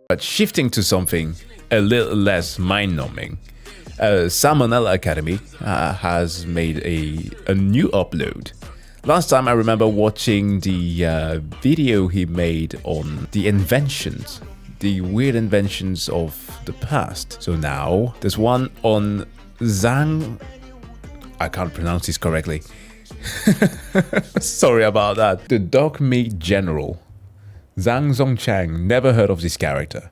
But shifting to something a little less mind-numbing, Salmonella Academy has made a new upload. Last time I remember watching the video he made on the inventions, the weird inventions of the past. So now there's one on Zhang. I can't pronounce this correctly. Sorry about that. The Dogmeat General. Zhang Zongchang. Never heard of this character.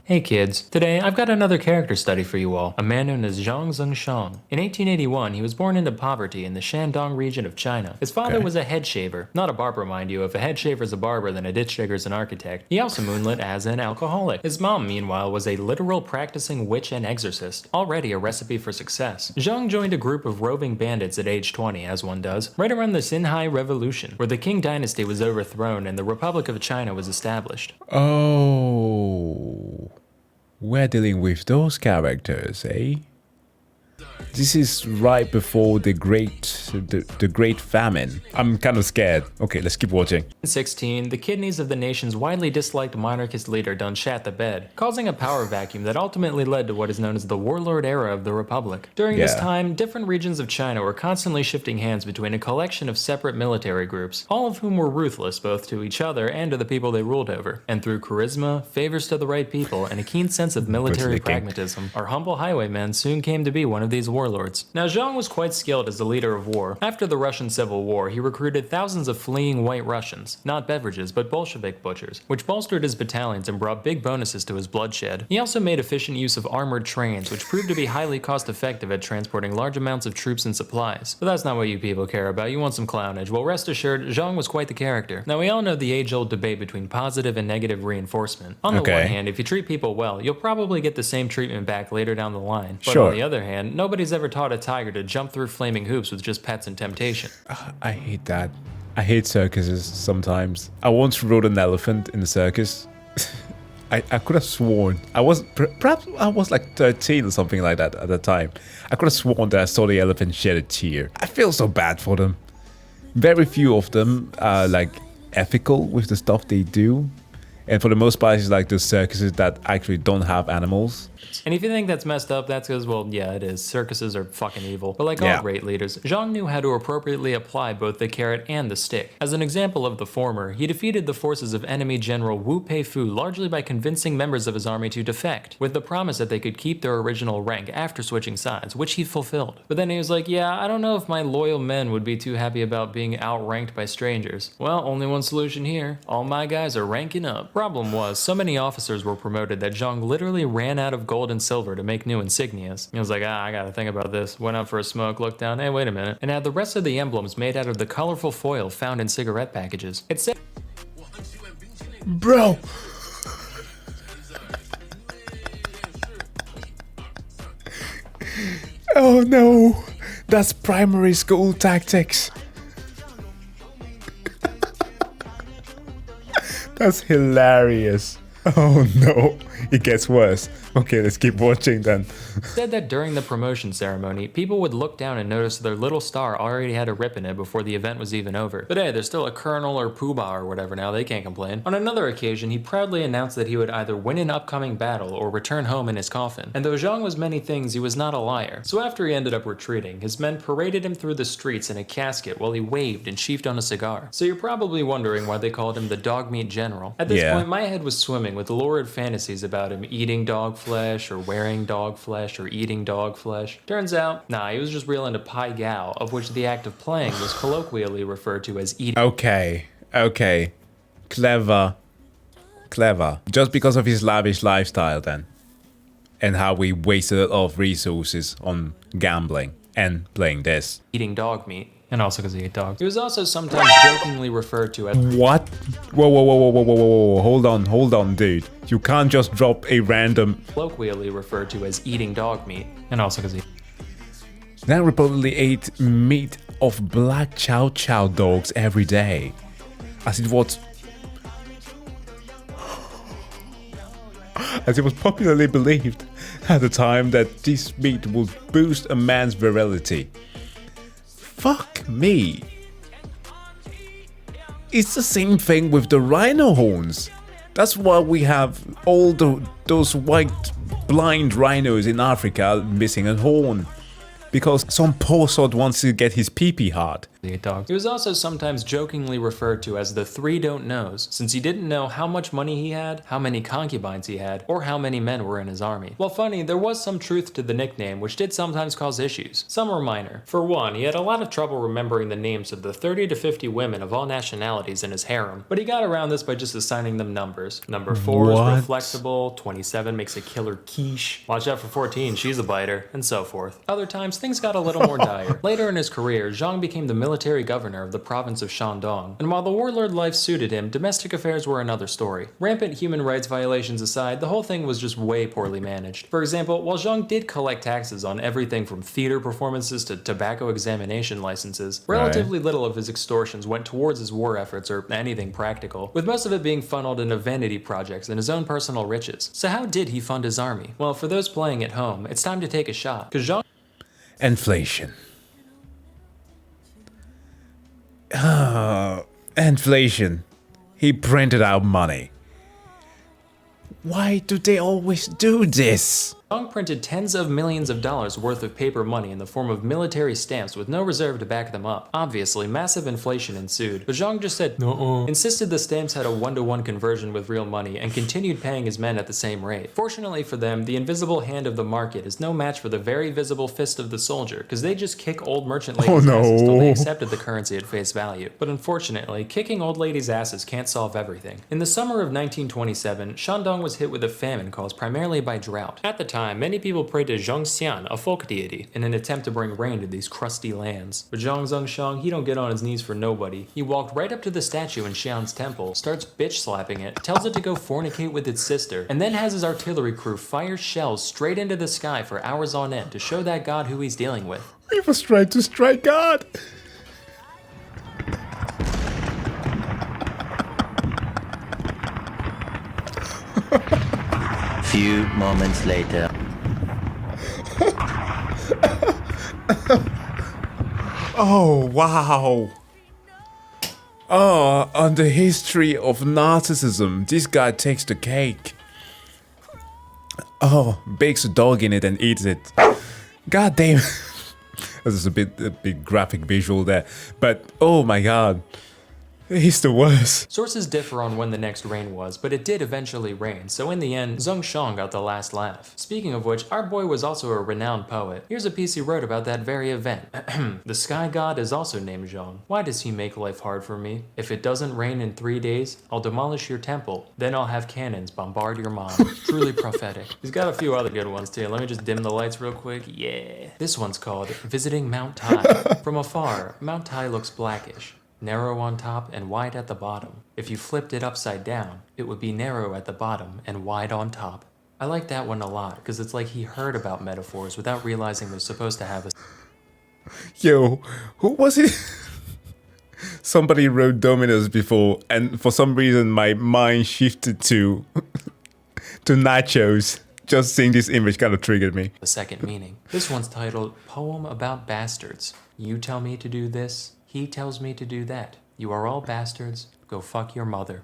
Hey kids, today I've got another character study for you all, a man known as Zhang. In 1881, he was born into poverty in the Shandong region of China. His father was a head shaver, not a barber mind you. If a head shaver's a barber, then a ditch digger's an architect. He also moonlit as an alcoholic. His mom, meanwhile, was a literal practicing witch and exorcist, already a recipe for success. Zhang joined a group of roving bandits at age 20, as one does, right around the Xinhai Revolution, where the Qing dynasty was overthrown and the Republic of China was established. Oh... We're dealing with those characters, eh? This is right before the Great Famine. I'm kind of scared. Okay, let's keep watching. In 16, the kidneys of the nation's widely disliked monarchist leader done shat the bed, causing a power vacuum that ultimately led to what is known as the warlord era of the Republic. During this time, different regions of China were constantly shifting hands between a collection of separate military groups, all of whom were ruthless both to each other and to the people they ruled over. And through charisma, favors to the right people, and a keen sense of military pragmatism, our humble highwaymen soon came to be one of these warlords. Now, Zhang was quite skilled as a leader of war. After the Russian Civil War, he recruited thousands of fleeing white Russians, not beverages, but Bolshevik butchers, which bolstered his battalions and brought big bonuses to his bloodshed. He also made efficient use of armored trains, which proved to be highly cost-effective at transporting large amounts of troops and supplies. But that's not what you people care about. You want some clownage. Well, rest assured, Zhang was quite the character. Now, we all know the age-old debate between positive and negative reinforcement. On the one hand, if you treat people well, you'll probably get the same treatment back later down the line. But on the other hand, nobody's ever taught a tiger to jump through flaming hoops with just pets and temptation. I hate that. I hate circuses sometimes. I once rode an elephant in the circus. I could have sworn perhaps I was like 13 or something like that at the time. I could have sworn that I saw the elephant shed a tear. I feel so bad for them. Very few of them are like ethical with the stuff they do. And for the most part, it's like the circuses that actually don't have animals. And if you think that's messed up, that's because, well, yeah, it is. Circuses are fucking evil. But like all great leaders, Zhang knew how to appropriately apply both the carrot and the stick. As an example of the former, he defeated the forces of enemy General Wu Peifu largely by convincing members of his army to defect, with the promise that they could keep their original rank after switching sides, which he fulfilled. But then he was like, yeah, I don't know if my loyal men would be too happy about being outranked by strangers. Well, only one solution here. All my guys are ranking up. Problem was, so many officers were promoted that Zhang literally ran out of gold and silver to make new insignias. He was like, I gotta think about this. Went out for a smoke, looked down, hey, wait a minute, and had the rest of the emblems made out of the colorful foil found in cigarette packages. It said, bro. Oh no, that's primary school tactics. That's hilarious. Oh no, it gets worse. Okay, let's keep watching then. Said that during the promotion ceremony, people would look down and notice their little star already had a rip in it before the event was even over. But hey, there's still a colonel or poobah or whatever now, they can't complain. On another occasion, he proudly announced that he would either win an upcoming battle or return home in his coffin. And though Zhang was many things, he was not a liar. So after he ended up retreating, his men paraded him through the streets in a casket while he waved and sheafed on a cigar. So you're probably wondering why they called him the Dogmeat General. At this point, my head was swimming with lurid fantasies about him eating dog flesh or wearing dog flesh or eating dog flesh. Turns out, nah, he was just real into pai gao, of which the act of playing was colloquially referred to as eating. Okay. Clever. Just because of his lavish lifestyle then. And how we wasted a lot of resources on gambling and playing this. Eating dog meat. And also because he ate dogs. He was also sometimes jokingly referred to as... What? Whoa. Hold on, dude. You can't just drop a random... Colloquially referred to as eating dog meat. And also because he... Zhang reportedly ate meat of black chow chow dogs every day. As it was popularly believed at the time that this meat would boost a man's virility. Fuck me. It's the same thing with the rhino horns. That's why we have all those white blind rhinos in Africa missing a horn. Because some poor sod wants to get his pee-pee hard. He was also sometimes jokingly referred to as the three don't knows, since he didn't know how much money he had, how many concubines he had, or how many men were in his army. While funny, there was some truth to the nickname, which did sometimes cause issues. Some were minor. For one, he had a lot of trouble remembering the names of the 30 to 50 women of all nationalities in his harem, but he got around this by just assigning them numbers. Number 4 is real flexible, 27 makes a killer quiche, watch out for 14, she's a biter, and so forth. Other times, things got a little more dire. Later in his career, Zhang became the military governor of the province of Shandong, and while the warlord life suited him, domestic affairs were another story. Rampant human rights violations aside, the whole thing was just way poorly managed. For example, while Zhang did collect taxes on everything from theater performances to tobacco examination licenses, relatively little of his extortions went towards his war efforts or anything practical, with most of it being funneled into vanity projects and his own personal riches. So how did he fund his army? Well, for those playing at home, it's time to take a shot, because Zhang... Inflation. Inflation. He printed out money. Why do they always do this? Zhang printed tens of millions of dollars worth of paper money in the form of military stamps with no reserve to back them up. Obviously, massive inflation ensued, but Zhang just said no, insisted the stamps had a 1-to-1 conversion with real money, and continued paying his men at the same rate. Fortunately for them, the invisible hand of the market is no match for the very visible fist of the soldier, because they just kick old merchant ladies' asses till they accepted the currency at face value. But unfortunately, kicking old ladies' asses can't solve everything. In the summer of 1927, Shandong was hit with a famine caused primarily by drought. At the time, many people prayed to Zhang, a folk deity, in an attempt to bring rain to these crusty lands. But Zongchang, he don't get on his knees for nobody. He walked right up to the statue in Xian's temple, starts bitch slapping it, tells it to go fornicate with its sister, and then has his artillery crew fire shells straight into the sky for hours on end to show that god who he's dealing with. He was trying to strike God. Few moments later. Oh, wow. Oh, on the history of narcissism, this guy takes the cake. Oh, bakes a dog in it and eats it. God damn. This is a bit graphic visual there. But, oh my god. He's the worst. Sources differ on when the next rain was, but it did eventually rain, so in the end, Zongchang got the last laugh. Speaking of which, our boy was also a renowned poet. Here's a piece he wrote about that very event. The sky god is also named Zhang. Why does he make life hard for me? If it doesn't rain in 3 days, I'll demolish your temple. Then I'll have cannons bombard your mom. Truly prophetic. He's got a few other good ones too. Let me just dim the lights real quick. Yeah. This one's called Visiting Mount Tai. From afar, Mount Tai looks blackish. Narrow on top and wide at the bottom. If you flipped it upside down, it would be narrow at the bottom and wide on top. I like that one a lot, because it's like he heard about metaphors without realizing they're supposed to have a... Yo, who was it? Somebody wrote Domino's before, and for some reason my mind shifted to nachos. Just seeing this image kind of triggered me. The second meaning. This one's titled Poem About Bastards. You tell me to do this. He tells me to do that. You are all bastards. Go fuck your mother.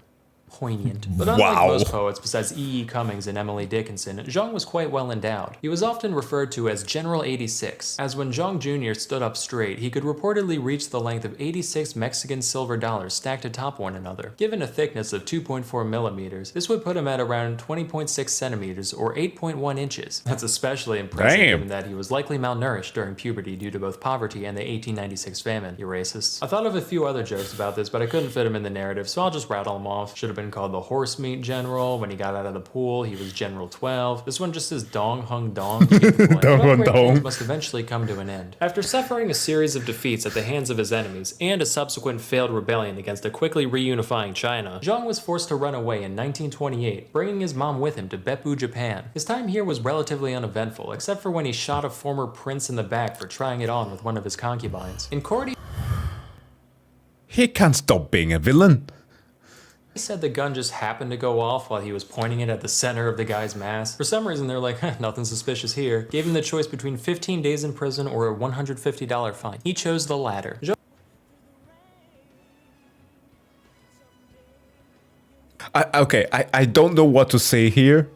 Poignant. But unlike most poets besides E.E. Cummings and Emily Dickinson, Zhang was quite well endowed. He was often referred to as General 86, as when Zhang Jr. stood up straight, he could reportedly reach the length of 86 Mexican silver dollars stacked atop one another. Given a thickness of 2.4 millimeters, this would put him at around 20.6 centimeters or 8.1 inches. That's especially impressive given that he was likely malnourished during puberty due to both poverty and the 1896 famine. You racists. I thought of a few other jokes about this, but I couldn't fit them in the narrative, so I'll just rattle them off. Should have been called the Horsemeat General. When he got out of the pool, he was General 12. This one just says Dong Hung Dong. Dong must eventually come to an end. After suffering a series of defeats at the hands of his enemies and a subsequent failed rebellion against a quickly reunifying China, Zhang was forced to run away in 1928, bringing his mom with him to Beppu, Japan. His time here was relatively uneventful, except for when he shot a former prince in the back for trying it on with one of his concubines. In court, he can't stop being a villain. He said the gun just happened to go off while he was pointing it at the center of the guy's mask. For some reason, they're like, nothing suspicious here. Gave him the choice between 15 days in prison or a $150 fine. He chose the latter. I don't know what to say here.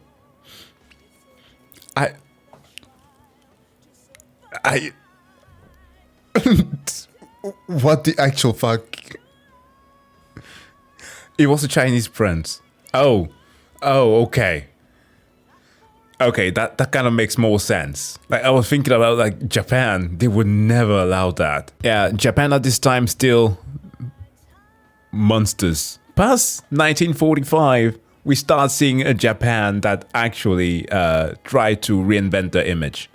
What the actual fuck? It was a Chinese prince. Oh, okay. Okay, that kind of makes more sense. Like, I was thinking about, like, Japan. They would never allow that. Yeah, Japan at this time still monsters. Past 1945, we start seeing a Japan that actually tried to reinvent their image.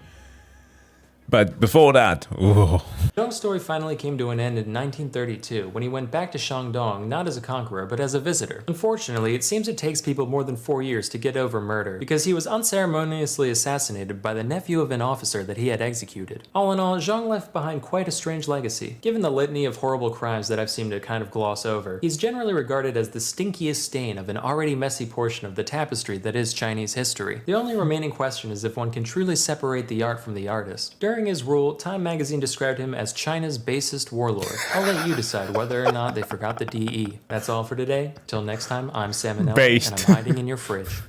But before that, ooh. Zhang's story finally came to an end in 1932 when he went back to Shandong not as a conqueror but as a visitor. Unfortunately, it seems it takes people more than 4 years to get over murder because he was unceremoniously assassinated by the nephew of an officer that he had executed. All in all, Zhang left behind quite a strange legacy. Given the litany of horrible crimes that I've seemed to kind of gloss over, he's generally regarded as the stinkiest stain of an already messy portion of the tapestry that is Chinese history. The only remaining question is if one can truly separate the art from the artist. During his rule, Time magazine described him as China's basest warlord. I'll let you decide whether or not they forgot the DE. That's all for today. Till next time, I'm Salmonella, and I'm hiding in your fridge.